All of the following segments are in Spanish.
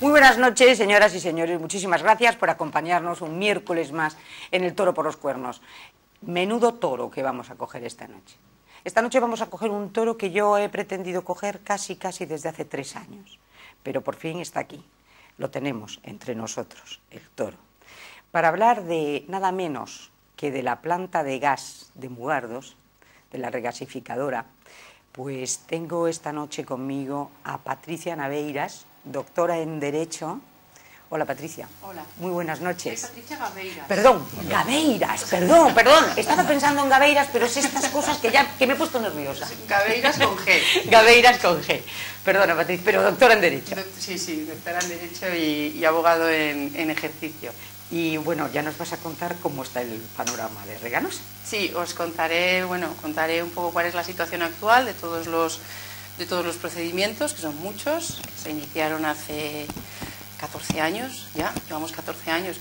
Muy buenas noches, señoras y señores. Muchísimas gracias por acompañarnos un miércoles más en el Toro por los Cuernos. Menudo toro que vamos a coger esta noche. Esta noche vamos a coger un toro que yo he pretendido coger casi desde hace 3 años. Pero por fin está aquí. Lo tenemos entre nosotros, el toro. Para hablar de nada menos que de la planta de gas de Mugardos, de la regasificadora, pues tengo esta noche conmigo a Patricia Naveiras, doctora en Derecho. Hola, Patricia. Hola. Muy buenas noches. Soy Patricia Gabeiras. Perdón, Gabeiras, perdón. Estaba pensando en Gabeiras, pero es estas cosas que me he puesto nerviosa. Gabeiras con G. Gabeiras con G. Perdona, Patricia, pero doctora en Derecho. Sí, doctora en Derecho y abogado en ejercicio. Y bueno, ya nos vas a contar cómo está el panorama de Reganosa. Sí, os contaré un poco cuál es la situación actual de todos los procedimientos, que son muchos, que se iniciaron hace 14 años ya. Llevamos 14 años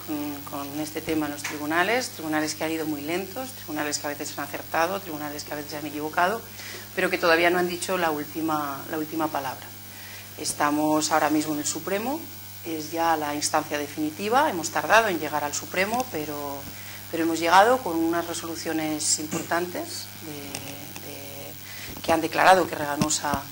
con este tema en los tribunales que han ido muy lentos, tribunales que a veces han acertado, tribunales que a veces se han equivocado, pero que todavía no han dicho la última palabra. Estamos ahora mismo en el Supremo. Es ya la instancia definitiva, hemos tardado en llegar al Supremo, pero hemos llegado con unas resoluciones importantes que han declarado que Reganosa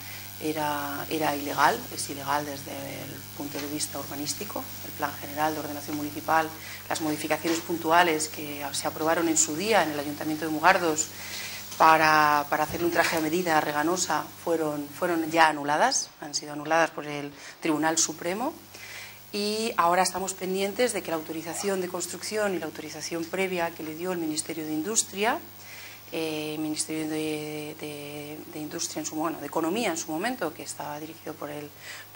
era ilegal, es ilegal desde el punto de vista urbanístico. El Plan General de Ordenación Municipal, las modificaciones puntuales que se aprobaron en su día en el Ayuntamiento de Mugardos para hacerle un traje a medida a Reganosa fueron ya anuladas, han sido anuladas por el Tribunal Supremo. Y ahora estamos pendientes de que la autorización de construcción y la autorización previa que le dio el Ministerio de Industria, Ministerio de Industria de Economía en su momento, que estaba dirigido por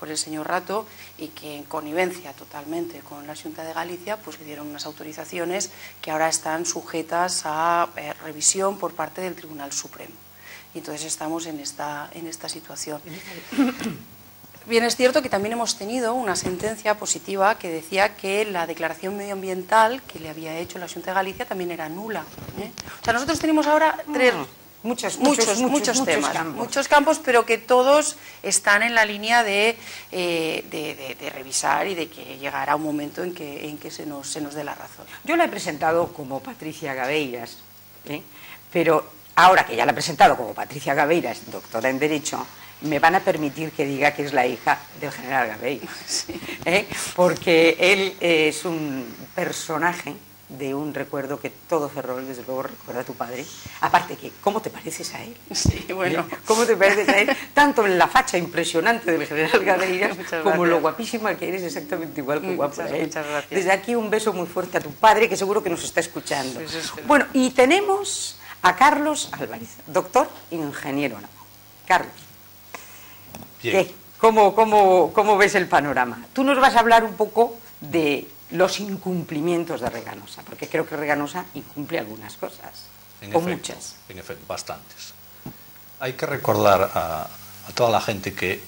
el señor Rato, y que en connivencia totalmente con la Xunta de Galicia, pues le dieron unas autorizaciones que ahora están sujetas a revisión por parte del Tribunal Supremo. Y entonces estamos en esta situación. Bien, es cierto que también hemos tenido una sentencia positiva que decía que la declaración medioambiental que le había hecho la Xunta de Galicia también era nula. O sea, nosotros tenemos ahora muchos temas, muchos campos, pero que todos están en la línea de revisar y de que llegará un momento en que se nos dé la razón. Yo la he presentado como Patricia Gabeiras, pero ahora que ya la he presentado como Patricia Gabeiras, doctora en Derecho, me van a permitir que diga que es la hija del general Gabeiras, sí. Porque él es un personaje de un recuerdo que todo Ferrol, desde luego, recuerda a tu padre. Aparte que, ¿cómo te pareces a él? Sí, bueno. ¿Cómo te pareces a él? Tanto en la facha impresionante del general Gabeiras como lo guapísima que eres, exactamente igual que guapo a él. Muchas gracias. Desde aquí un beso muy fuerte a tu padre, que seguro que nos está escuchando. Sí. Bueno, y tenemos a Carlos Álvarez, doctor ingeniero. Carlos. ¿Qué? ¿Cómo ves el panorama? Tú nos vas a hablar un poco de los incumplimientos de Reganosa, porque creo que Reganosa incumple algunas cosas, muchas. En efecto, bastantes. Hay que recordar a toda la gente que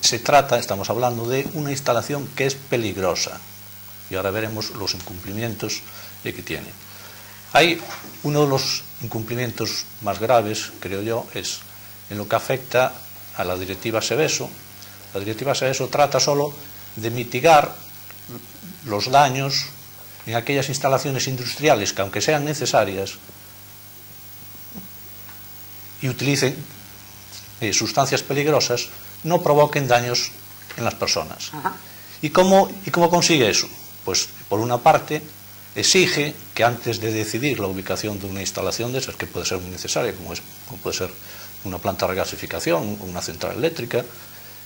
estamos hablando de una instalación que es peligrosa, y ahora veremos los incumplimientos que tiene. Hay uno de los incumplimientos más graves, creo yo, es en lo que afecta a la directiva Seveso. La directiva Seveso trata solo de mitigar los daños en aquellas instalaciones industriales que, aunque sean necesarias y utilicen sustancias peligrosas, no provoquen daños en las personas. ¿Y cómo consigue eso? Pues, por una parte, exige que antes de decidir la ubicación de una instalación de esas, que puede ser muy necesaria, como puede ser una planta de regasificación, una central eléctrica,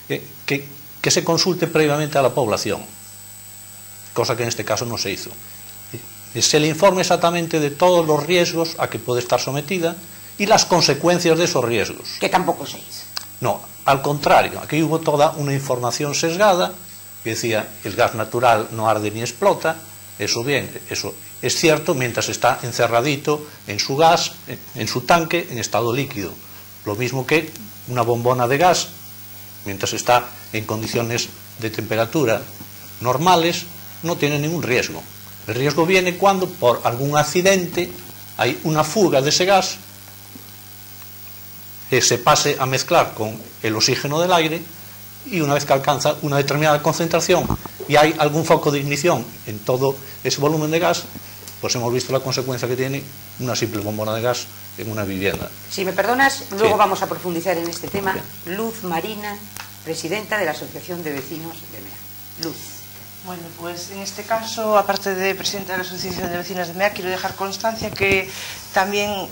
que se consulte previamente a la población, cosa que en este caso no se hizo. Se le informe exactamente de todos los riesgos a que puede estar sometida y las consecuencias de esos riesgos. Que tampoco se hizo. No, al contrario, aquí hubo toda una información sesgada que decía el gas natural no arde ni explota. Eso es cierto mientras está encerradito en su gas, en su tanque, en estado líquido. Lo mismo que una bombona de gas, mientras está en condiciones de temperatura normales, no tiene ningún riesgo. El riesgo viene cuando, por algún accidente, hay una fuga de ese gas, que se pase a mezclar con el oxígeno del aire, y una vez que alcanza una determinada concentración, y hay algún foco de ignición en todo ese volumen de gas, pues hemos visto la consecuencia que tiene una simple bombona de gas en una vivienda. Si me perdonas, luego sí. Vamos a profundizar en este tema. Bien. Luz Marina, presidenta de la Asociación de Vecinos de MEA. Luz. Bueno, pues en este caso, aparte de presidenta de la Asociación de Vecinos de MEA, quiero dejar constancia que también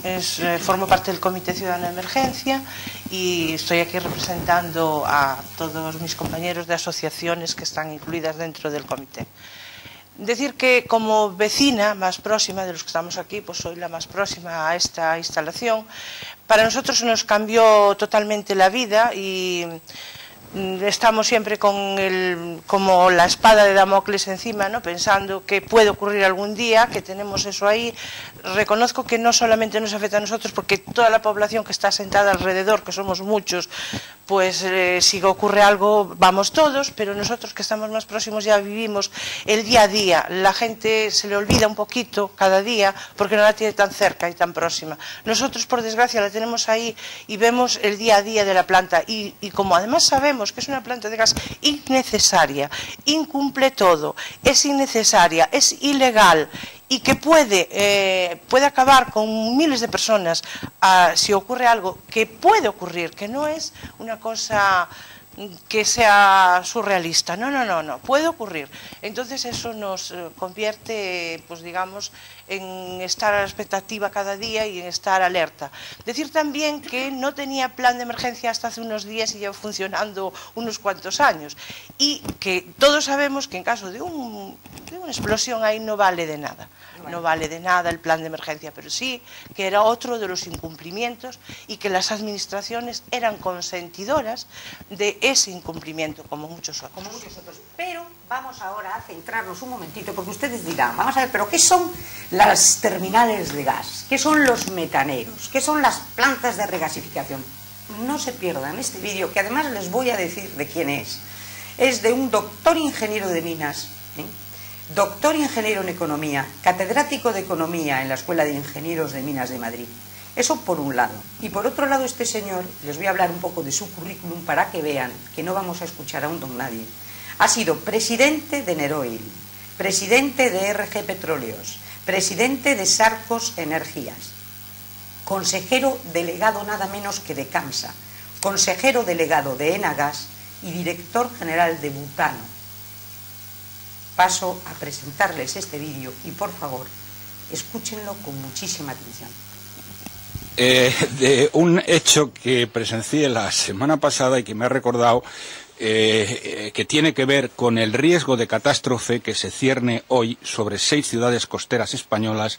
formo parte del Comité Ciudadano de Emergencia y estoy aquí representando a todos mis compañeros de asociaciones que están incluidas dentro del comité. Decir que como vecina más próxima de los que estamos aquí, pues soy la más próxima a esta instalación. Para nosotros nos cambió totalmente la vida y estamos siempre como la espada de Damocles encima, ¿no? Pensando que puede ocurrir algún día, que tenemos eso ahí. Reconozco que no solamente nos afecta a nosotros, porque toda la población que está sentada alrededor, que somos muchos, pues si ocurre algo vamos todos, pero nosotros que estamos más próximos ya vivimos el día a día. La gente se le olvida un poquito cada día porque no la tiene tan cerca y tan próxima. Nosotros, por desgracia, la tenemos ahí y vemos el día a día de la planta y como además sabemos que es una planta de gas innecesaria, incumple todo, es innecesaria, es ilegal y que puede acabar con miles de personas si ocurre algo que puede ocurrir, que no es una cosa que sea surrealista, no, puede ocurrir. Entonces eso nos convierte, pues digamos, en estar a la expectativa cada día y en estar alerta. Decir también que no tenía plan de emergencia hasta hace unos días y lleva funcionando unos cuantos años y que todos sabemos que en caso de una explosión ahí no vale de nada. No vale de nada el plan de emergencia, pero sí que era otro de los incumplimientos y que las administraciones eran consentidoras de ese incumplimiento, como muchos otros. Pero vamos ahora a centrarnos un momentito, porque ustedes dirán, vamos a ver, pero ¿qué son las terminales de gas? ¿Qué son los metaneros? ¿Qué son las plantas de regasificación? No se pierdan este vídeo, que además les voy a decir de quién es. Es de un doctor ingeniero de minas, doctor ingeniero en economía, catedrático de economía en la Escuela de Ingenieros de Minas de Madrid. Eso por un lado. Y por otro lado, este señor, les voy a hablar un poco de su currículum para que vean que no vamos a escuchar a un don nadie. Ha sido presidente de Neroil, presidente de RG Petróleos, presidente de Sarcos Energías, consejero delegado nada menos que de CAMSA, consejero delegado de Enagas y director general de Butano. Paso a presentarles este vídeo y, por favor, escúchenlo con muchísima atención. De un hecho que presencié la semana pasada y que me ha recordado que tiene que ver con el riesgo de catástrofe que se cierne hoy sobre 6 ciudades costeras españolas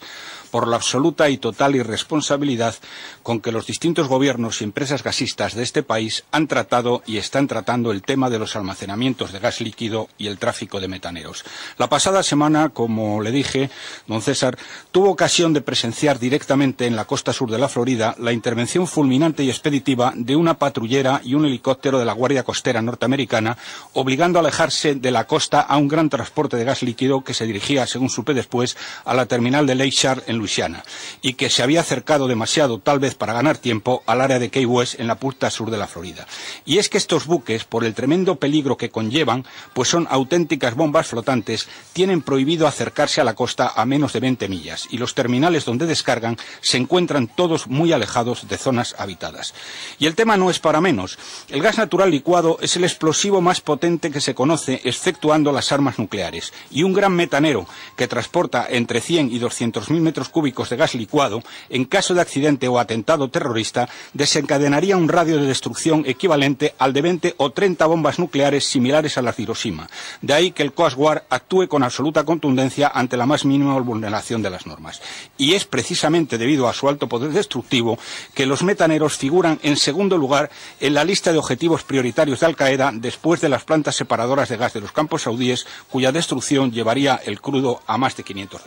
por la absoluta y total irresponsabilidad con que los distintos gobiernos y empresas gasistas de este país han tratado y están tratando el tema de los almacenamientos de gas líquido y el tráfico de metaneros. La pasada semana, como le dije, don César, tuvo ocasión de presenciar directamente en la costa sur de la Florida la intervención fulminante y expeditiva de una patrullera y un helicóptero de la Guardia Costera norteamericana, obligando a alejarse de la costa a un gran transporte de gas líquido que se dirigía, según supe después, a la terminal de Lake Charles en Luisiana, y que se había acercado demasiado, tal vez para ganar tiempo, al área de Key West en la punta sur de la Florida. Y es que estos buques, por el tremendo peligro que conllevan, pues son auténticas bombas flotantes, tienen prohibido acercarse a la costa a menos de 20 millas, y los terminales donde descargan se encuentran todos muy alejados de zonas habitadas. Y el tema no es para menos. El gas natural licuado es el explosivo más potente que se conoce, exceptuando las armas nucleares, y un gran metanero que transporta entre 100 y 200.000 metros cúbicos de gas licuado, en caso de accidente o atentado terrorista, desencadenaría un radio de destrucción equivalente al de 20 o 30 bombas nucleares similares a las de Hiroshima. De ahí que el Coast Guard actúe con absoluta contundencia ante la más mínima vulneración de las normas. Y es precisamente debido a su alto poder destructivo que los metaneros figuran en segundo lugar en la lista de objetivos prioritarios de Al-Qaeda después de las plantas separadoras de gas de los campos saudíes, cuya destrucción llevaría el crudo a más de $500.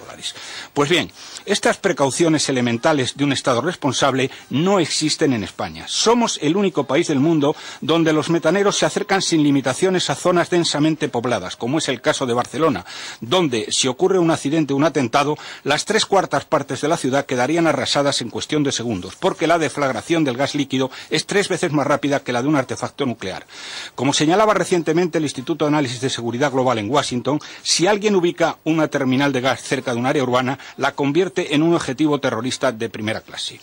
Pues bien, estas precauciones elementales de un Estado responsable no existen en España. Somos el único país del mundo donde los metaneros se acercan sin limitaciones a zonas densamente pobladas, como es el caso de Barcelona, donde, si ocurre un accidente o un atentado, las 3/4 partes de la ciudad quedarían arrasadas en cuestión de segundos, porque la deflagración del gas líquido es 3 veces más rápida que la de un artefacto nuclear. Como Como señalaba recientemente el Instituto de Análisis de Seguridad Global en Washington, si alguien ubica una terminal de gas cerca de un área urbana, la convierte en un objetivo terrorista de primera clase.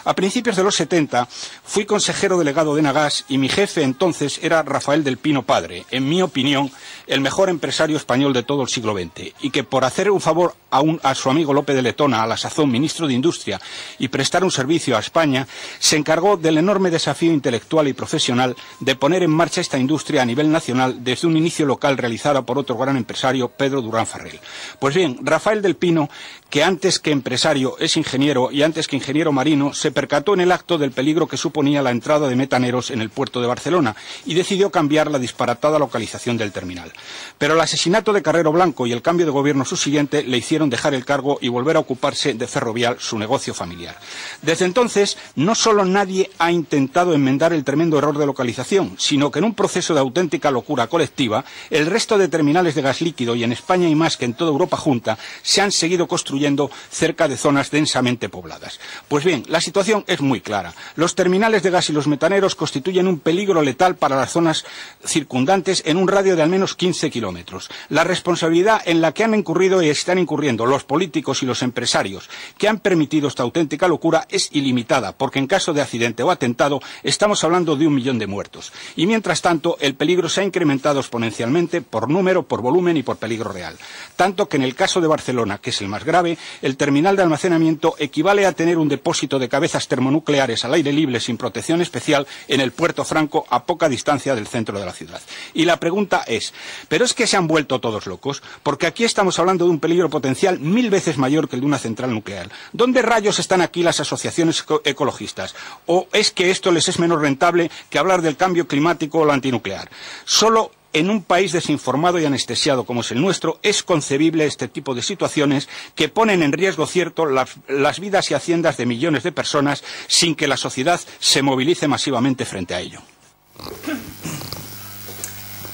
A principios de los 70 fui consejero delegado de Enagas y mi jefe entonces era Rafael del Pino padre, en mi opinión, el mejor empresario español de todo el siglo XX, y que por hacer un favor a su amigo Lope de Letona, a la sazón ministro de Industria, y prestar un servicio a España, se encargó del enorme desafío intelectual y profesional de poner en marcha esta industria a nivel nacional desde un inicio local realizado por otro gran empresario, Pedro Durán Farrell. Pues bien, Rafael del Pino, que antes que empresario es ingeniero y antes que ingeniero marino, se percató en el acto del peligro que suponía la entrada de metaneros en el puerto de Barcelona y decidió cambiar la disparatada localización del terminal. Pero el asesinato de Carrero Blanco y el cambio de gobierno subsiguiente le hicieron dejar el cargo y volver a ocuparse de Ferrovial, su negocio familiar. Desde entonces, no solo nadie ha intentado enmendar el tremendo error de localización, sino que en un proceso de auténtica locura colectiva, el resto de terminales de gas líquido, y en España y más que en toda Europa junta, se han seguido construyendo cerca de zonas densamente pobladas. Pues bien, la situación es muy clara. Los terminales de gas y los metaneros constituyen un peligro letal para las zonas circundantes en un radio de al menos 15 kilómetros. La responsabilidad en la que han incurrido y están incurriendo los políticos y los empresarios que han permitido esta auténtica locura es ilimitada, porque en caso de accidente o atentado estamos hablando de 1 millón de muertos. Y mientras tanto, el peligro se ha incrementado exponencialmente por número, por volumen y por peligro real. Tanto que en el caso de Barcelona, que es el más grave, el terminal de almacenamiento equivale a tener un depósito de cabezas termonucleares al aire libre sin protección especial en el Puerto Franco a poca distancia del centro de la ciudad. Y la pregunta es, ¿pero es que se han vuelto todos locos? Porque aquí estamos hablando de un peligro potencial 1000 veces mayor que el de una central nuclear. ¿Dónde rayos están aquí las asociaciones ecologistas? ¿O es que esto les es menos rentable que hablar del cambio climático o la antinuclear? Solo en un país desinformado y anestesiado como es el nuestro, es concebible este tipo de situaciones que ponen en riesgo cierto las vidas y haciendas de millones de personas sin que la sociedad se movilice masivamente frente a ello.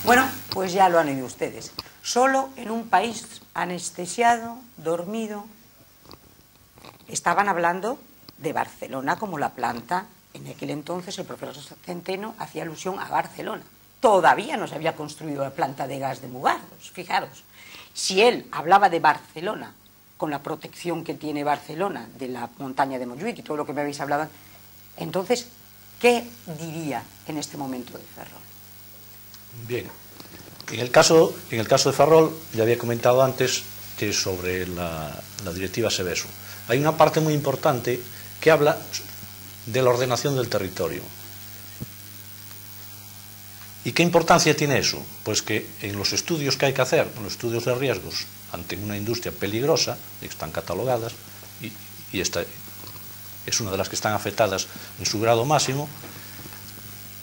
Bueno, pues ya lo han oído ustedes. Solo en un país anestesiado, dormido, estaban hablando de Barcelona como la planta. En aquel entonces el profesor Centeno hacía alusión a Barcelona. Todavía no se había construido la planta de gas de Mugardos, fijaros. Si él hablaba de Barcelona, con la protección que tiene Barcelona de la montaña de Montjuïc y todo lo que me habéis hablado, entonces, ¿qué diría en este momento de Ferrol? Bien, en el caso de Ferrol, ya había comentado antes que sobre la directiva Seveso. Hay una parte muy importante que habla de la ordenación del territorio. ¿Y qué importancia tiene eso? Pues que en los estudios que hay que hacer, en los estudios de riesgos ante una industria peligrosa, están catalogadas, y esta es una de las que están afectadas en su grado máximo,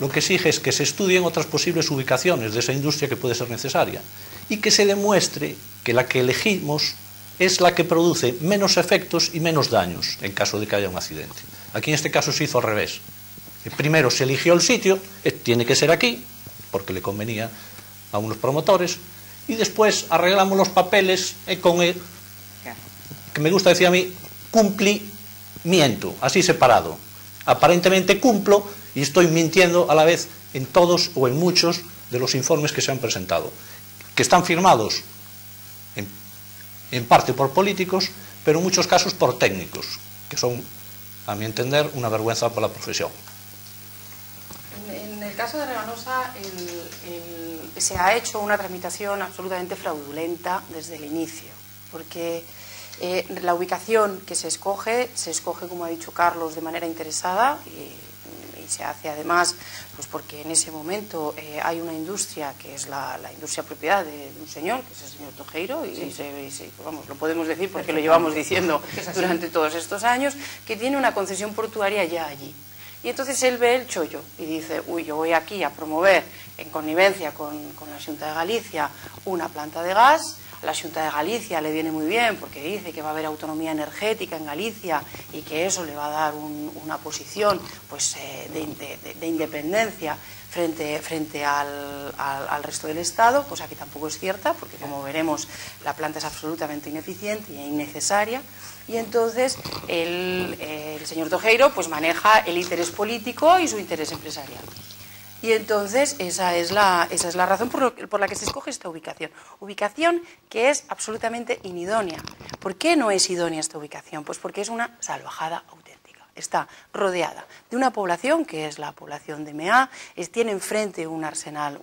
lo que exige es que se estudien otras posibles ubicaciones de esa industria que puede ser necesaria y que se demuestre que la que elegimos es la que produce menos efectos y menos daños en caso de que haya un accidente. Aquí en este caso se hizo al revés. Primero se eligió el sitio, tiene que ser aquí, porque le convenía a unos promotores, y después arreglamos los papeles con el, que me gusta decir a mí, cumplimiento, así separado. Aparentemente cumplo y estoy mintiendo a la vez en todos o en muchos de los informes que se han presentado, que están firmados en parte por políticos, pero en muchos casos por técnicos, que son, a mi entender, una vergüenza para la profesión. En el caso de Reganosa se ha hecho una tramitación absolutamente fraudulenta desde el inicio, porque la ubicación que se escoge, como ha dicho Carlos, de manera interesada y se hace además pues porque en ese momento hay una industria que es la industria propiedad de un señor, que es el señor Tojeiro, y sí. Vamos, lo podemos decir porque lo llevamos diciendo durante todos estos años, que tiene una concesión portuaria ya allí. Y entonces él ve el chollo y dice, uy, yo voy aquí a promover en connivencia con la Xunta de Galicia una planta de gas. A la Xunta de Galicia le viene muy bien porque dice que va a haber autonomía energética en Galicia y que eso le va a dar una posición pues, de independencia frente al resto del Estado, cosa que tampoco es cierta porque, como veremos, la planta es absolutamente ineficiente e innecesaria. Y entonces el señor Tojeiro pues maneja el interés político y su interés empresarial. Y entonces esa es la razón por la que se escoge esta ubicación. Ubicación que es absolutamente inidónea. ¿Por qué no es idónea esta ubicación? Pues porque es una salvajada auténtica. Está rodeada de una población que es la población de Mea, tiene enfrente un arsenal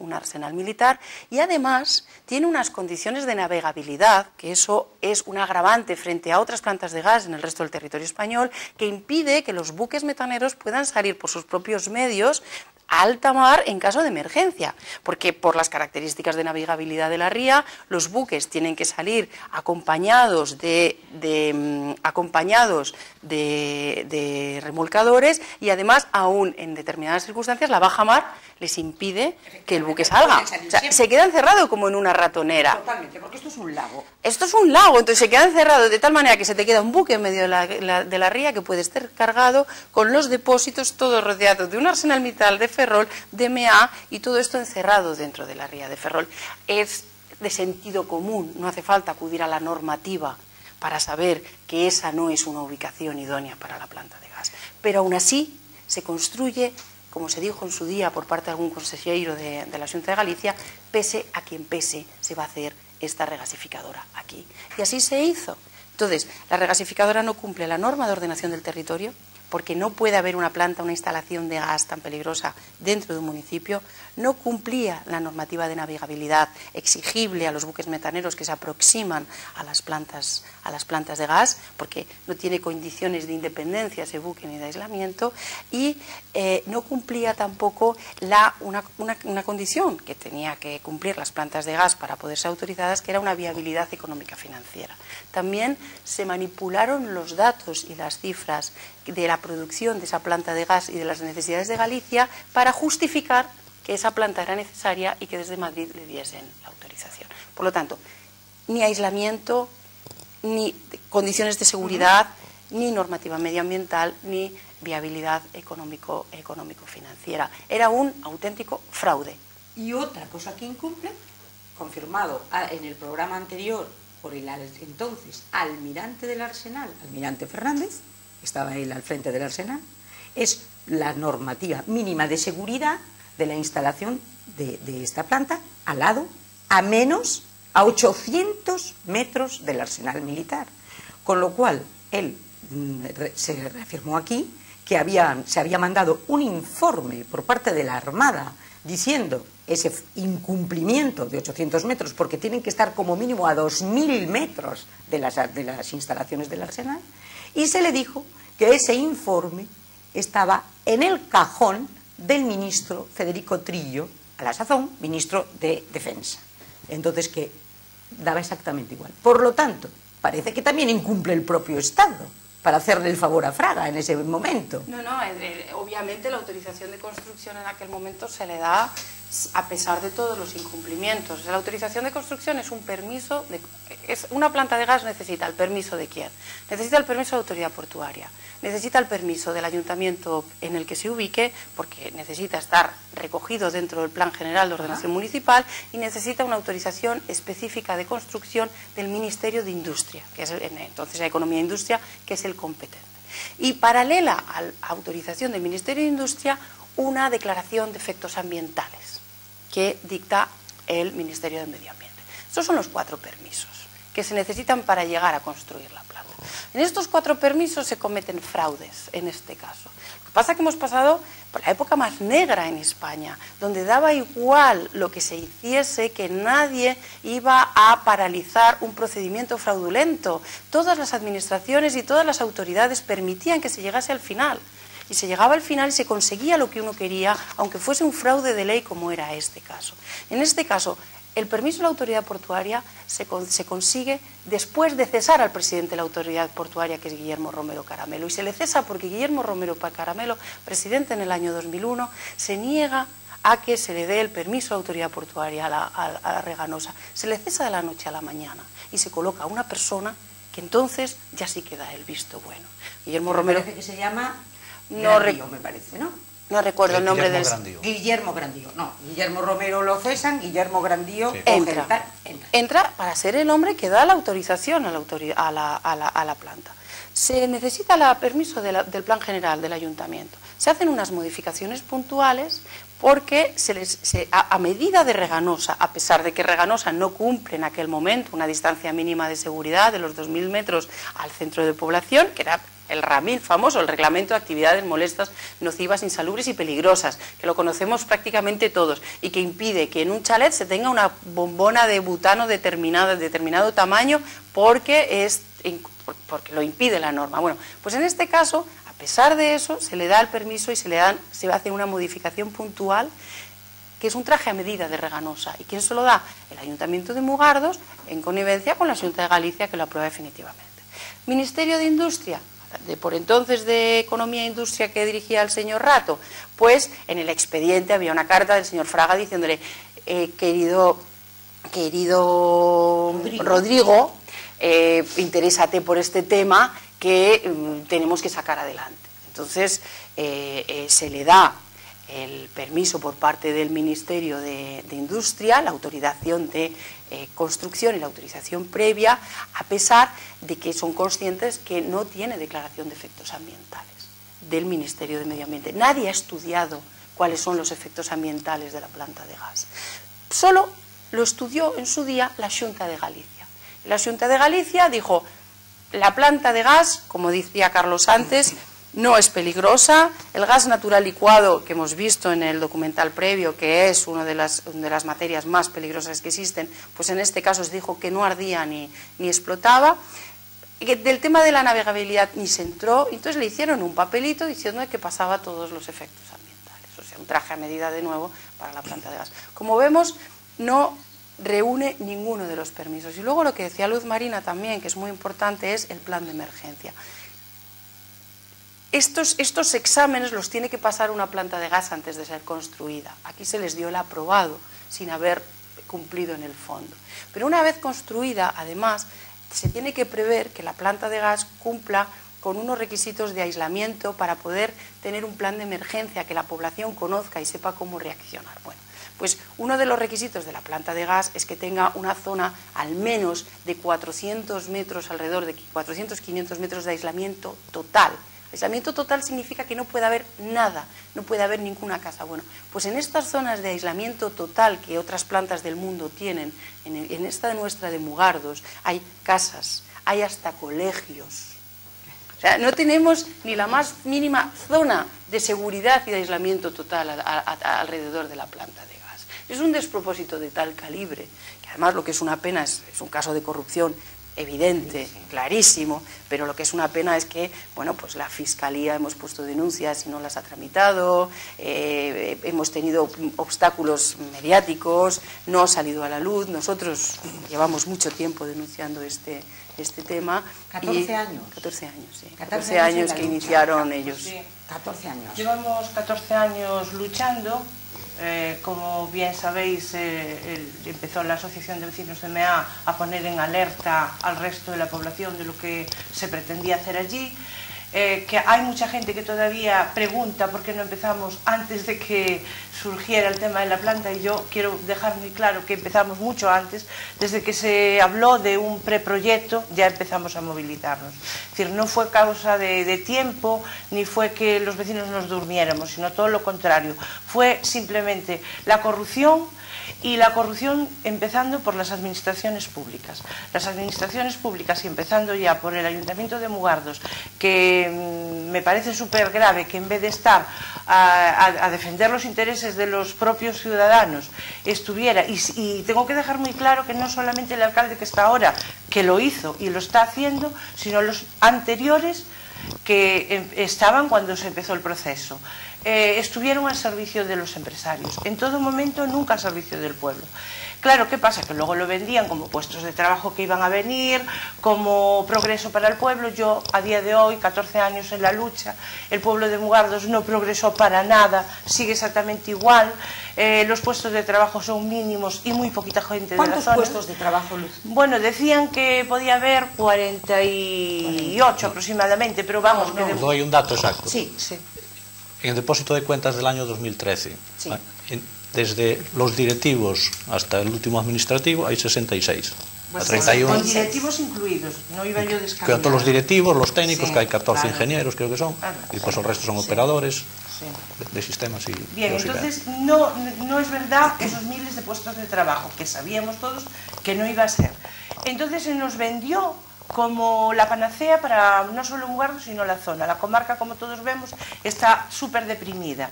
militar y además tiene unas condiciones de navegabilidad, que eso es un agravante frente a otras plantas de gas en el resto del territorio español, que impide que los buques metaneros puedan salir por sus propios medios a alta mar en caso de emergencia, porque por las características de navegabilidad de la ría, los buques tienen que salir acompañados de remolcadores y además, aún en determinadas circunstancias, la baja mar les impide que el buque salga. O sea, se queda encerrado como en una ratonera. Totalmente, porque esto es un lago. Esto es un lago, entonces se queda encerrado de tal manera que se te queda un buque en medio de la ría que puede estar cargado con los depósitos, todo rodeado de un arsenal militar de Ferrol, de Mea, y todo esto encerrado dentro de la ría de Ferrol. Es de sentido común, no hace falta acudir a la normativa para saber que esa no es una ubicación idónea para la planta de gas. Pero aún así se construye, como se dijo en su día por parte de algún consejero de la Xunta de Galicia, pese a quien pese, se va a hacer esta regasificadora aquí. Y así se hizo. Entonces, la regasificadora no cumple la norma de ordenación del territorio, porque no puede haber una planta, una instalación de gas tan peligrosa dentro de un municipio, no cumplía la normativa de navegabilidad exigible a los buques metaneros que se aproximan a las plantas de gas, porque no tiene condiciones de independencia ese buque ni de aislamiento, y no cumplía tampoco una condición que tenía que cumplir las plantas de gas para poder ser autorizadas, que era una viabilidad económica financiera. También se manipularon los datos y las cifras de la producción de esa planta de gas y de las necesidades de Galicia para justificar que esa planta era necesaria y que desde Madrid le diesen la autorización. Por lo tanto, ni aislamiento, ni condiciones de seguridad, ni normativa medioambiental, ni viabilidad económico-financiera. Era un auténtico fraude. Y otra cosa que incumple, confirmado en el programa anterior por el entonces almirante del Arsenal, almirante Fernández, estaba él al frente del Arsenal, es la normativa mínima de seguridad de la instalación de esta planta al lado, a 800 metros del Arsenal militar. Con lo cual, él se reafirmó aquí que se había mandado un informe por parte de la Armada diciendo ese incumplimiento de 800 metros, porque tienen que estar como mínimo a 2000 metros de las instalaciones del Arsenal, y se le dijo que ese informe estaba en el cajón del ministro Federico Trillo, a la sazón, ministro de Defensa. Entonces, que daba exactamente igual. Por lo tanto, parece que también incumple el propio Estado para hacerle el favor a Fraga en ese momento. No, obviamente la autorización de construcción en aquel momento se le da a pesar de todos los incumplimientos. La autorización de construcción es un permiso, una planta de gas necesita el permiso de quién. Necesita el permiso de la autoridad portuaria, necesita el permiso del ayuntamiento en el que se ubique, porque necesita estar recogido dentro del Plan General de Ordenación Municipal, y necesita una autorización específica de construcción del Ministerio de Industria, que es entonces la Economía e Industria, que es el competente. Y paralela a la autorización del Ministerio de Industria, una declaración de efectos ambientales que dicta el Ministerio de Medio Ambiente. Estos son los 4 permisos que se necesitan para llegar a construir la planta. En estos 4 permisos se cometen fraudes, en este caso. Lo que pasa es que hemos pasado por la época más negra en España, donde daba igual lo que se hiciese, que nadie iba a paralizar un procedimiento fraudulento. Todas las administraciones y todas las autoridades permitían que se llegase al final. Y se llegaba al final y se conseguía lo que uno quería, aunque fuese un fraude de ley como era este caso. En este caso, el permiso de la autoridad portuaria se consigue después de cesar al presidente de la autoridad portuaria, que es Guillermo Romero Caramelo. Y se le cesa porque Guillermo Romero Caramelo, presidente en el año 2001, se niega a que se le dé el permiso de la autoridad portuaria a la Reganosa. Se le cesa de la noche a la mañana y se coloca a una persona que entonces ya sí queda el visto bueno. Guillermo Romero... Parece que se llama... Grandío, me parece, ¿no? No recuerdo el nombre del... Guillermo Grandío. No, Guillermo Romero lo cesan, Guillermo Grandío sí. Entra para ser el hombre que da la autorización a la planta. Se necesita el permiso del Plan General del Ayuntamiento. Se hacen unas modificaciones puntuales porque a medida de Reganosa, a pesar de que Reganosa no cumple en aquel momento una distancia mínima de seguridad de los 2000 metros al centro de población, que era el RAMIL famoso, el Reglamento de Actividades Molestas, Nocivas, Insalubres y Peligrosas, que lo conocemos prácticamente todos, y que impide que en un chalet se tenga una bombona de butano de determinado tamaño porque lo impide la norma. Bueno, pues en este caso, a pesar de eso, se le da el permiso y se hace una modificación puntual, que es un traje a medida de Reganosa. ¿Y quién se lo da? El Ayuntamiento de Mugardos, en connivencia con la Xunta de Galicia, que lo aprueba definitivamente. Ministerio de Industria, por entonces de Economía e Industria que dirigía el señor Rato, pues en el expediente había una carta del señor Fraga diciéndole, querido Rodrigo, interésate por este tema que tenemos que sacar adelante. Entonces se le da el permiso por parte del Ministerio de Industria, la autorización de construcción y la autorización previa, a pesar de que son conscientes que no tiene declaración de efectos ambientales del Ministerio de Medio Ambiente. Nadie ha estudiado cuáles son los efectos ambientales de la planta de gas. Solo lo estudió en su día la Xunta de Galicia. La Xunta de Galicia dijo, la planta de gas, como decía Carlos antes, no es peligrosa. El gas natural licuado, que hemos visto en el documental previo, que es una de las materias más peligrosas que existen, pues en este caso se dijo que no ardía ni explotaba. Y del tema de la navegabilidad ni se entró, entonces le hicieron un papelito diciendo que pasaba todos los efectos ambientales. O sea, un traje a medida de nuevo para la planta de gas. Como vemos, no reúne ninguno de los permisos. Y luego lo que decía Luz Marina también, que es muy importante, es el plan de emergencia. Estos exámenes los tiene que pasar una planta de gas antes de ser construida. Aquí se les dio el aprobado sin haber cumplido en el fondo. Pero una vez construida, además, se tiene que prever que la planta de gas cumpla con unos requisitos de aislamiento para poder tener un plan de emergencia que la población conozca y sepa cómo reaccionar. Bueno, pues uno de los requisitos de la planta de gas es que tenga una zona al menos de 400 metros, alrededor de 400-500 metros de aislamiento total. Aislamiento total significa que no puede haber nada, no puede haber ninguna casa. Bueno, pues en estas zonas de aislamiento total que otras plantas del mundo tienen, en esta nuestra de Mugardos, hay casas, hay hasta colegios. O sea, no tenemos ni la más mínima zona de seguridad y de aislamiento total alrededor de la planta de gas. Es un despropósito de tal calibre, que además lo que es una pena es un caso de corrupción evidente, clarísimo, pero lo que es una pena es que, bueno, pues la Fiscalía hemos puesto denuncias y no las ha tramitado, hemos tenido obstáculos mediáticos, no ha salido a la luz. Nosotros llevamos mucho tiempo denunciando este tema. 14 años. 14 años, sí. 14 años que iniciaron ellos. Sí. 14 años. Llevamos 14 años luchando. Como bien sabéis, empezó la Asociación de Vecinos de MEA a poner en alerta al resto de la población de lo que se pretendía hacer allí. Que hay mucha gente que todavía pregunta por qué no empezamos antes de que surgiera el tema de la planta, y yo quiero dejar muy claro que empezamos mucho antes. Desde que se habló de un preproyecto ya empezamos a movilizarnos. Es decir, no fue causa de tiempo, ni fue que los vecinos nos durmiéramos, sino todo lo contrario. Fue simplemente la corrupción, y la corrupción empezando por las administraciones públicas. Las administraciones públicas, y empezando ya por el Ayuntamiento de Mugardos, que me parece súper grave que en vez de estar a defender los intereses de los propios ciudadanos estuviera, y tengo que dejar muy claro que no solamente el alcalde que está ahora, que lo hizo y lo está haciendo, sino los anteriores que estaban cuando se empezó el proceso. Estuvieron al servicio de los empresarios, en todo momento nunca al servicio del pueblo. Claro, ¿qué pasa? Que luego lo vendían como puestos de trabajo que iban a venir, como progreso para el pueblo. Yo, a día de hoy, 14 años en la lucha, el pueblo de Mugardos no progresó para nada, sigue exactamente igual. Los puestos de trabajo son mínimos y muy poquita gente de la zona. ¿Cuántos puestos de trabajo, Luz? Bueno, decían que podía haber 48 aproximadamente, pero vamos... No, os doy un dato exacto. Sí, sí. En el depósito de cuentas del año 2013, Sí. desde los directivos hasta el último administrativo, hay 66. Pues a 31. Con directivos incluidos, no iba yo descaminado. Con todos los directivos, los técnicos, Sí, que hay 14 claro. ingenieros, creo que son, Claro. y pues el resto son operadores. de sistemas y Bien, entonces no es verdad esos miles de puestos de trabajo, que sabíamos todos que no iba a ser. Entonces se nos vendió como la panacea para no solo Mugardos, sino la zona. La comarca, como todos vemos, está súper deprimida.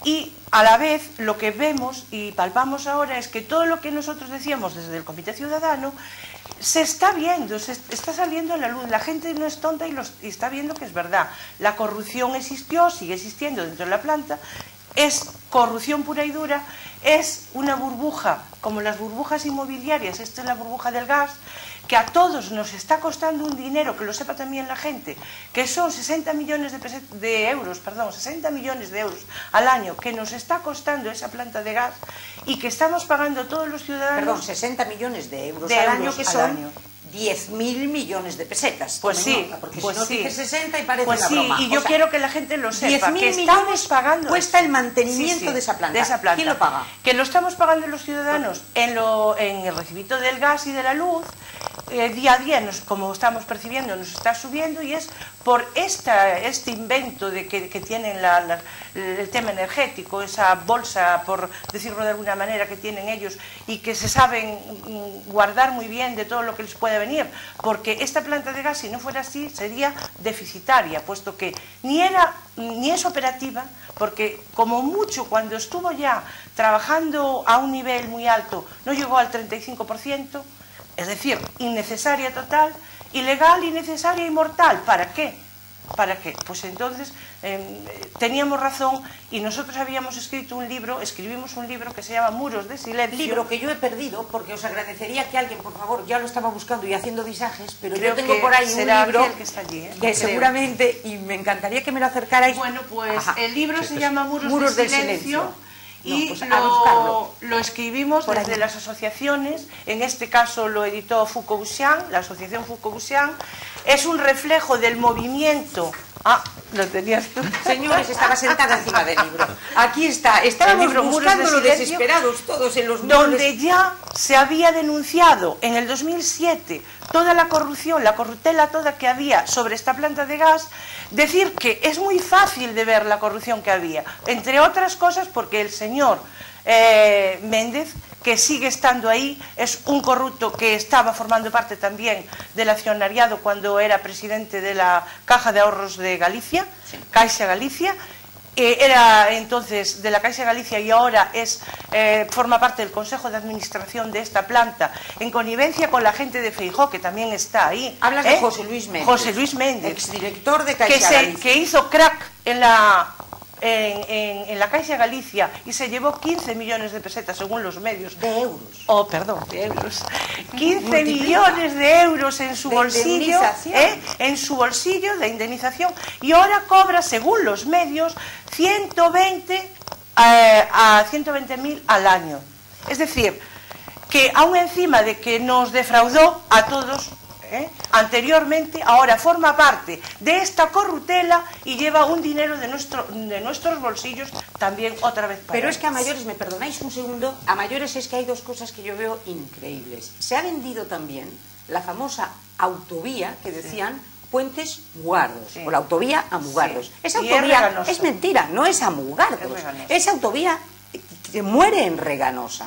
Y a la vez lo que vemos y palpamos ahora es que todo lo que nosotros decíamos desde el Comité Ciudadano se está viendo, se está saliendo a la luz. La gente no es tonta y está viendo que es verdad. La corrupción existió, sigue existiendo dentro de la planta, es corrupción pura y dura, es una burbuja, como las burbujas inmobiliarias, esta es la burbuja del gas, que a todos nos está costando un dinero, que lo sepa también la gente, que son 60 millones de euros al año, que nos está costando esa planta de gas y que estamos pagando todos los ciudadanos. Perdón, 60 millones de euros al año, que son 10.000 millones de pesetas. Pues sí, nota, porque pues si no sí. dice 60 y parece pues una sí, broma. y yo quiero que la gente lo sepa, que estamos pagando. Cuesta el mantenimiento de esa planta. ¿Quién lo paga? Que lo estamos pagando los ciudadanos en el recibito del gas y de la luz. Día a día, como estamos percibiendo, nos está subiendo, y es por este invento de que tienen el tema energético, esa bolsa, por decirlo de alguna manera, que tienen ellos y que se saben guardar muy bien de todo lo que les puede venir, porque esta planta de gas, si no fuera así, sería deficitaria, puesto que ni es operativa, porque como mucho cuando estuvo ya trabajando a un nivel muy alto no llegó al 35%, es decir, innecesaria total, ilegal, innecesaria y mortal. ¿Para qué? ¿Para qué? Pues entonces teníamos razón, y nosotros habíamos escribimos un libro que se llama Muros de Silencio. Libro que yo he perdido, porque os agradecería que alguien, por favor, ya lo estaba buscando y haciendo visajes, pero creo yo tengo por ahí un libro que está allí, que seguramente, y me encantaría que me lo acercarais. Bueno, pues el libro se llama Muros del Silencio. Y pues lo escribimos desde las asociaciones, en este caso lo editó Foucault-Bouchian, la asociación Foucault-Bouchian, es un reflejo del movimiento. Lo tenías tú. Señores, estaba sentada encima del libro. Aquí está, estábamos buscándolo desesperados todos en los muros. Donde ya se había denunciado en el 2007 toda la corrupción, la corruptela toda que había sobre esta planta de gas, decir que es muy fácil de ver la corrupción que había, entre otras cosas porque el señor Méndez, que sigue estando ahí, es un corrupto que estaba formando parte también del accionariado cuando era presidente de la Caja de Ahorros de Galicia, Caixa Galicia. Era entonces de la Caixa Galicia y ahora forma parte del Consejo de Administración de esta planta, en connivencia con la gente de Feijóo, que también está ahí. Hablas de José Luis Méndez. José Luis Méndez, exdirector de Caixa Galicia. Que hizo crack en la Caixa Galicia y se llevó 15 millones de pesetas según los medios. De euros. De euros. 15 millones de euros en su bolsillo, en su bolsillo de indemnización, y ahora cobra, según los medios, 120 a 120.000 al año. Es decir, que aún encima de que nos defraudó a todos anteriormente, ahora forma parte de esta corruptela y lleva un dinero de nuestros bolsillos también otra vez para Pero es que a mayores, me perdonáis un segundo, a mayores es que hay dos cosas que yo veo increíbles. Se ha vendido también la famosa autovía que decían Puentes Mugardos, o la autovía a Mugardos. Esa autovía es mentira, no es a Mugardos. Esa autovía muere en Reganosa.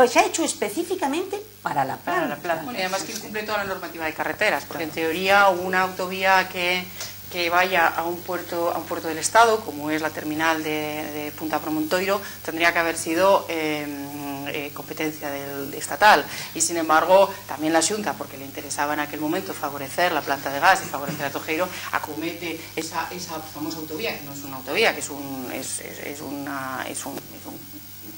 Se ha hecho específicamente para la planta. Bueno, y además que incumple toda la normativa de carreteras, porque en teoría una autovía que vaya a un puerto del Estado, como es la terminal de Punta Promontoiro, tendría que haber sido competencia estatal, y sin embargo también la Xunta, porque le interesaba en aquel momento favorecer la planta de gas y favorecer a Tojeiro, acomete esa famosa autovía, que no es una autovía, que es un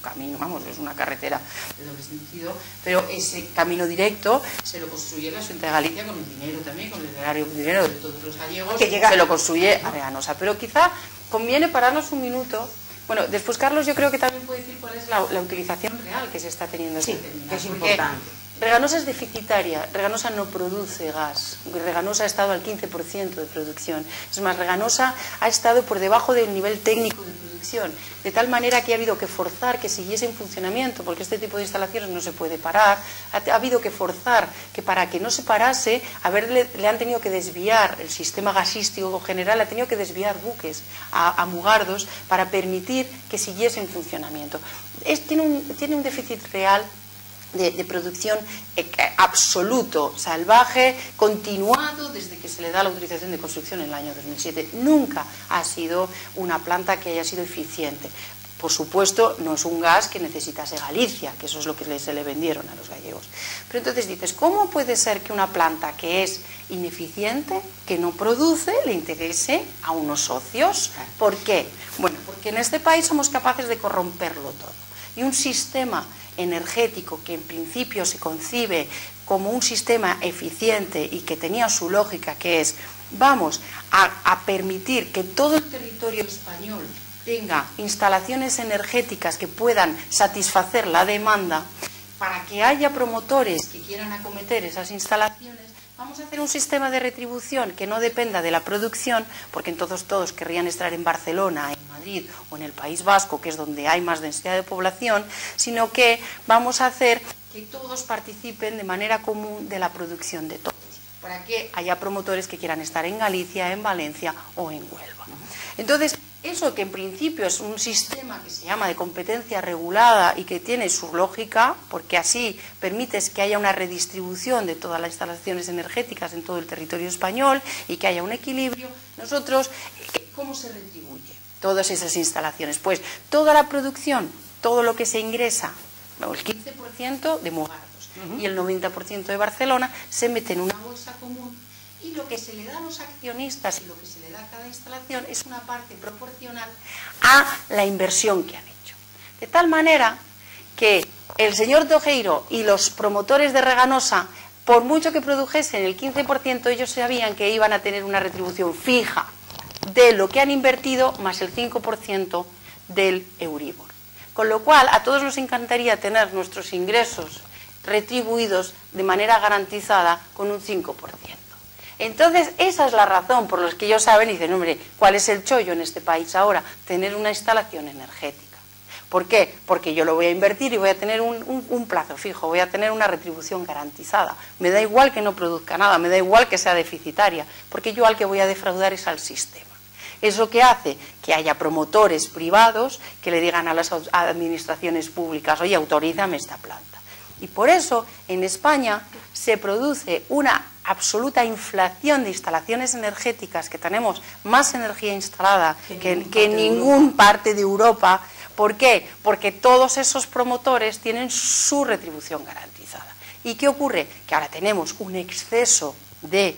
camino, vamos, es una carretera de doble sentido, pero ese camino directo se lo construye la Xunta de Galicia con el dinero también, con el erario dinero de todos los gallegos, se lo construye a Reganosa. Pero quizá conviene pararnos un minuto. Bueno, después Carlos yo creo que también puede decir cuál es la utilización real que se está teniendo. Sí, que es importante. Reganosa es deficitaria, Reganosa no produce gas, Reganosa ha estado al 15% de producción. Es más, Reganosa ha estado por debajo del nivel técnico de producción producción, de tal manera que ha habido que forzar que siguiese en funcionamiento, porque este tipo de instalaciones no se puede parar, ha habido que forzar que para que no se parase, le han tenido que desviar, el sistema gasístico general ha tenido que desviar buques a Mugardos para permitir que siguiese en funcionamiento. Tiene un déficit real de producción absoluto, salvaje, continuado desde que se le da la autorización de construcción en el año 2007. Nunca ha sido una planta que haya sido eficiente. Por supuesto, no es un gas que necesitase Galicia, que eso es lo que se le vendieron a los gallegos. Pero entonces dices, ¿cómo puede ser que una planta que es ineficiente, que no produce, le interese a unos socios? ¿Por qué? Bueno, porque en este país somos capaces de corromperlo todo. Y un sistema energético que en principio se concibe como un sistema eficiente y que tenía su lógica, que es, vamos a permitir que todo el territorio español tenga instalaciones energéticas que puedan satisfacer la demanda, para que haya promotores que quieran acometer esas instalaciones, vamos a hacer un sistema de retribución que no dependa de la producción, porque entonces todos querrían estar en Barcelona, en Madrid o en el País Vasco, que es donde hay más densidad de población, sino que vamos a hacer que todos participen de manera común de la producción de todos, para que haya promotores que quieran estar en Galicia, en Valencia o en Huelva. Entonces, eso que en principio es un sistema que se llama de competencia regulada y que tiene su lógica, porque así permites que haya una redistribución de todas las instalaciones energéticas en todo el territorio español y que haya un equilibrio, nosotros, ¿cómo se retribuye todas esas instalaciones? Pues toda la producción, todo lo que se ingresa, el 15% de Mugardos y el 90% de Barcelona, se mete en una bolsa común. Y lo que se le da a los accionistas y lo que se le da a cada instalación es una parte proporcional a la inversión que han hecho. De tal manera que el señor Tojeiro y los promotores de Reganosa, por mucho que produjesen el 15%, ellos sabían que iban a tener una retribución fija de lo que han invertido más el 5% del Euribor. Con lo cual, a todos nos encantaría tener nuestros ingresos retribuidos de manera garantizada con un 5%. Entonces, esa es la razón por la que ellos saben y dicen, hombre, ¿cuál es el chollo en este país ahora? Tener una instalación energética. ¿Por qué? Porque yo lo voy a invertir y voy a tener un plazo fijo, voy a tener una retribución garantizada. Me da igual que no produzca nada, me da igual que sea deficitaria, porque yo al que voy a defraudar es al sistema. Es lo que hace que haya promotores privados que le digan a las administraciones públicas, oye, autorízame esta planta. Y por eso en España se produce una absoluta inflación de instalaciones energéticas, que tenemos más energía instalada que en ninguna parte de Europa. ¿Por qué? Porque todos esos promotores tienen su retribución garantizada. ¿Y qué ocurre? Que ahora tenemos un exceso de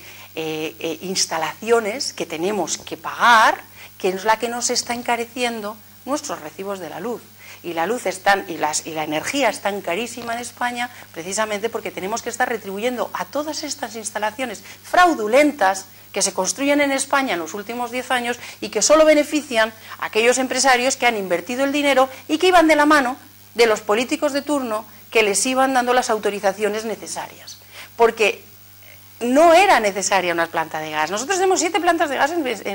instalaciones que tenemos que pagar, que es la que nos está encareciendo nuestros recibos de la luz. Y la luz y la energía están carísima en España precisamente porque tenemos que estar retribuyendo a todas estas instalaciones fraudulentas que se construyen en España en los últimos 10 años y que solo benefician a aquellos empresarios que han invertido el dinero y que iban de la mano de los políticos de turno que les iban dando las autorizaciones necesarias. Porque no era necesaria una planta de gas. Nosotros tenemos 7 plantas de gas.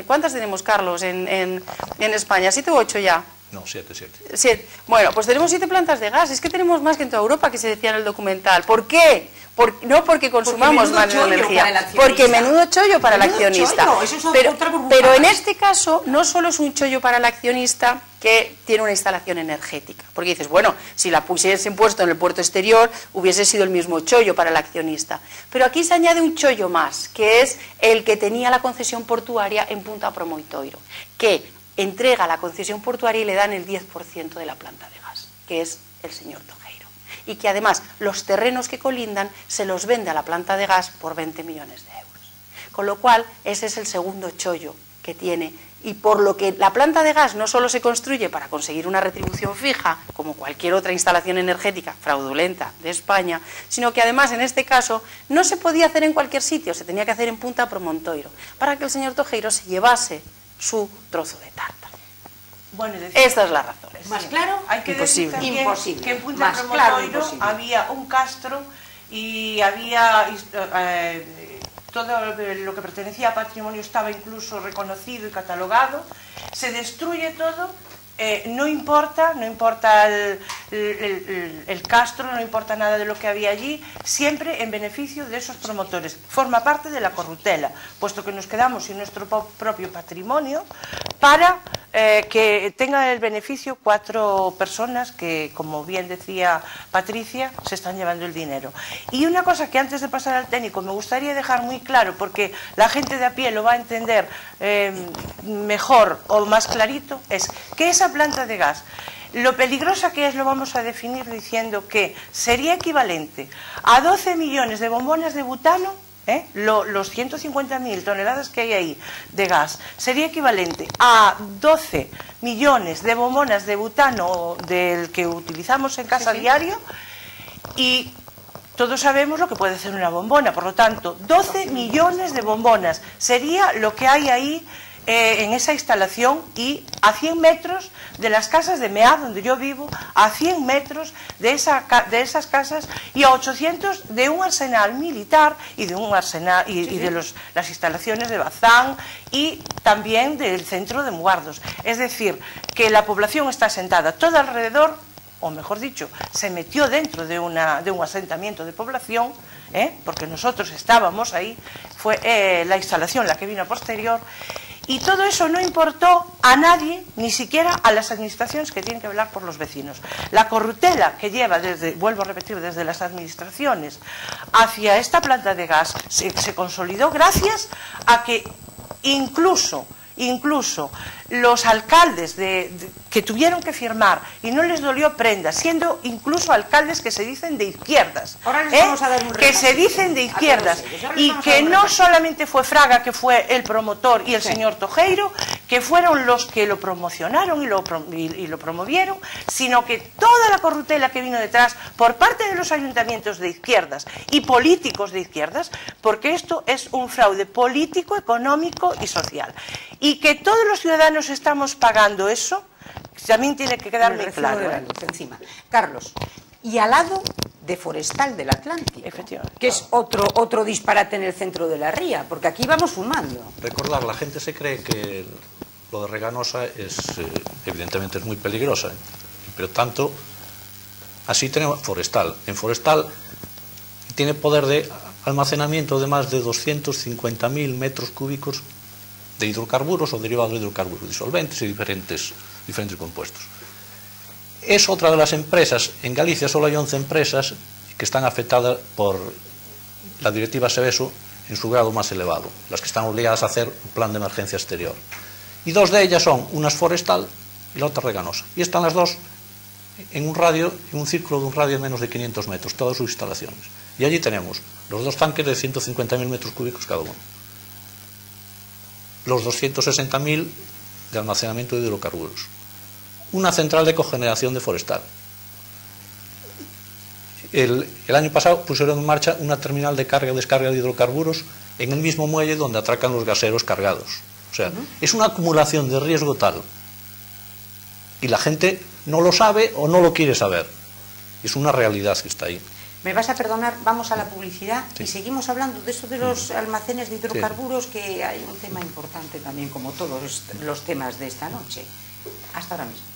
¿Cuántas tenemos, Carlos, en España? ¿7 u 8 ya? No, 7. Bueno, pues tenemos 7 plantas de gas. Es que tenemos más que en toda Europa, que se decía en el documental. ¿Por qué? No porque consumamos más energía, porque menudo chollo para el accionista. Pero en este caso no solo es un chollo para el accionista que tiene una instalación energética, porque dices, bueno, si la pusiesen puesto en el puerto exterior hubiese sido el mismo chollo para el accionista. Pero aquí se añade un chollo más, que es el que tenía la concesión portuaria en Punta Promoitoiro, que entrega la concesión portuaria y le dan el 10% de la planta de gas, que es el señor Tojeiro. Y que además los terrenos que colindan se los vende a la planta de gas por 20 millones de euros. Con lo cual, ese es el segundo chollo que tiene. Y por lo que la planta de gas no solo se construye para conseguir una retribución fija, como cualquier otra instalación energética fraudulenta de España, sino que además en este caso no se podía hacer en cualquier sitio, se tenía que hacer en Punta Promontoiro, para que el señor Tojeiro se llevase su trozo de tarta. Bueno, esta es la razón. ¿Más claro? Hay que decir también que en Punta Promontoiro había un castro y había todo lo que pertenecía a patrimonio estaba incluso reconocido y catalogado. Se destruye todo no importa el Castro, no importa nada de lo que había allí, siempre en beneficio de esos promotores. Forma parte de la corruptela, puesto que nos quedamos sin nuestro propio patrimonio para que tengan el beneficio 4 personas que, como bien decía Patricia, se están llevando el dinero. Y una cosa que antes de pasar al técnico me gustaría dejar muy claro, porque la gente de a pie lo va a entender mejor o más clarito, es que esa planta de gas, lo peligrosa que es, lo vamos a definir diciendo que sería equivalente a 12 millones de bombonas de butano. Los 150.000 toneladas que hay ahí de gas sería equivalente a 12 millones de bombonas de butano del que utilizamos en casa diario, y todos sabemos lo que puede hacer una bombona. Por lo tanto, 12 millones de bombonas sería lo que hay ahí en esa instalación, y a 100 metros de las casas de Meá, donde yo vivo, a 100 metros de esas casas, y a 800 de un arsenal militar y de un arsenal y de las instalaciones de Bazán y también del centro de Mugardos. Es decir, que la población está asentada todo alrededor, o mejor dicho, se metió dentro de un asentamiento de población, porque nosotros estábamos ahí, fue la instalación la que vino posterior. Y todo eso no importó a nadie, ni siquiera a las administraciones que tienen que velar por los vecinos. La corruptela que lleva desde, vuelvo a repetir, desde las administraciones hacia esta planta de gas se consolidó gracias a que incluso los alcaldes que tuvieron que firmar y no les dolió prenda, siendo incluso alcaldes que se dicen de izquierdas, que se dicen de izquierdas, y que no solamente fue Fraga, que fue el promotor, y el señor Tojeiro, que fueron los que lo promocionaron y lo promovieron, sino que toda la corruptela que vino detrás por parte de los ayuntamientos de izquierdas y políticos de izquierdas, porque esto es un fraude político, económico y social. Y que todos los ciudadanos estamos pagando eso, también tiene que quedar muy claro. Encima. Carlos, y al lado de Forestal del Atlántico, efectivamente, que es otro disparate en el centro de la ría, porque aquí vamos fumando. Recordar, la gente se cree que lo de Reganosa es, evidentemente es muy peligrosa, pero tanto, así tenemos Forestal. En Forestal tiene poder de almacenamiento de más de 250.000 metros cúbicos de hidrocarburos o derivados de hidrocarburos, disolventes y diferentes compuestos. Es otra de las empresas, en Galicia solo hay 11 empresas que están afectadas por la directiva Seveso en su grado más elevado, las que están obligadas a hacer un plan de emergencia exterior. Y 2 de ellas son, una es Forestal y la otra Reganosa. Y están las dos en un círculo de un radio de menos de 500 metros, todas sus instalaciones. Y allí tenemos los 2 tanques de 150.000 metros cúbicos cada uno, los 260.000 de almacenamiento de hidrocarburos, una central de cogeneración de Forestal. El año pasado pusieron en marcha una terminal de carga y descarga de hidrocarburos en el mismo muelle donde atracan los gaseros cargados. O sea, es una acumulación de riesgo tal, y la gente no lo sabe o no lo quiere saber. Es una realidad que está ahí. Me vas a perdonar, vamos a la publicidad, sí, y seguimos hablando de eso de los almacenes de hidrocarburos, sí, que hay un tema importante también, como todos los temas de esta noche. Hasta ahora mismo.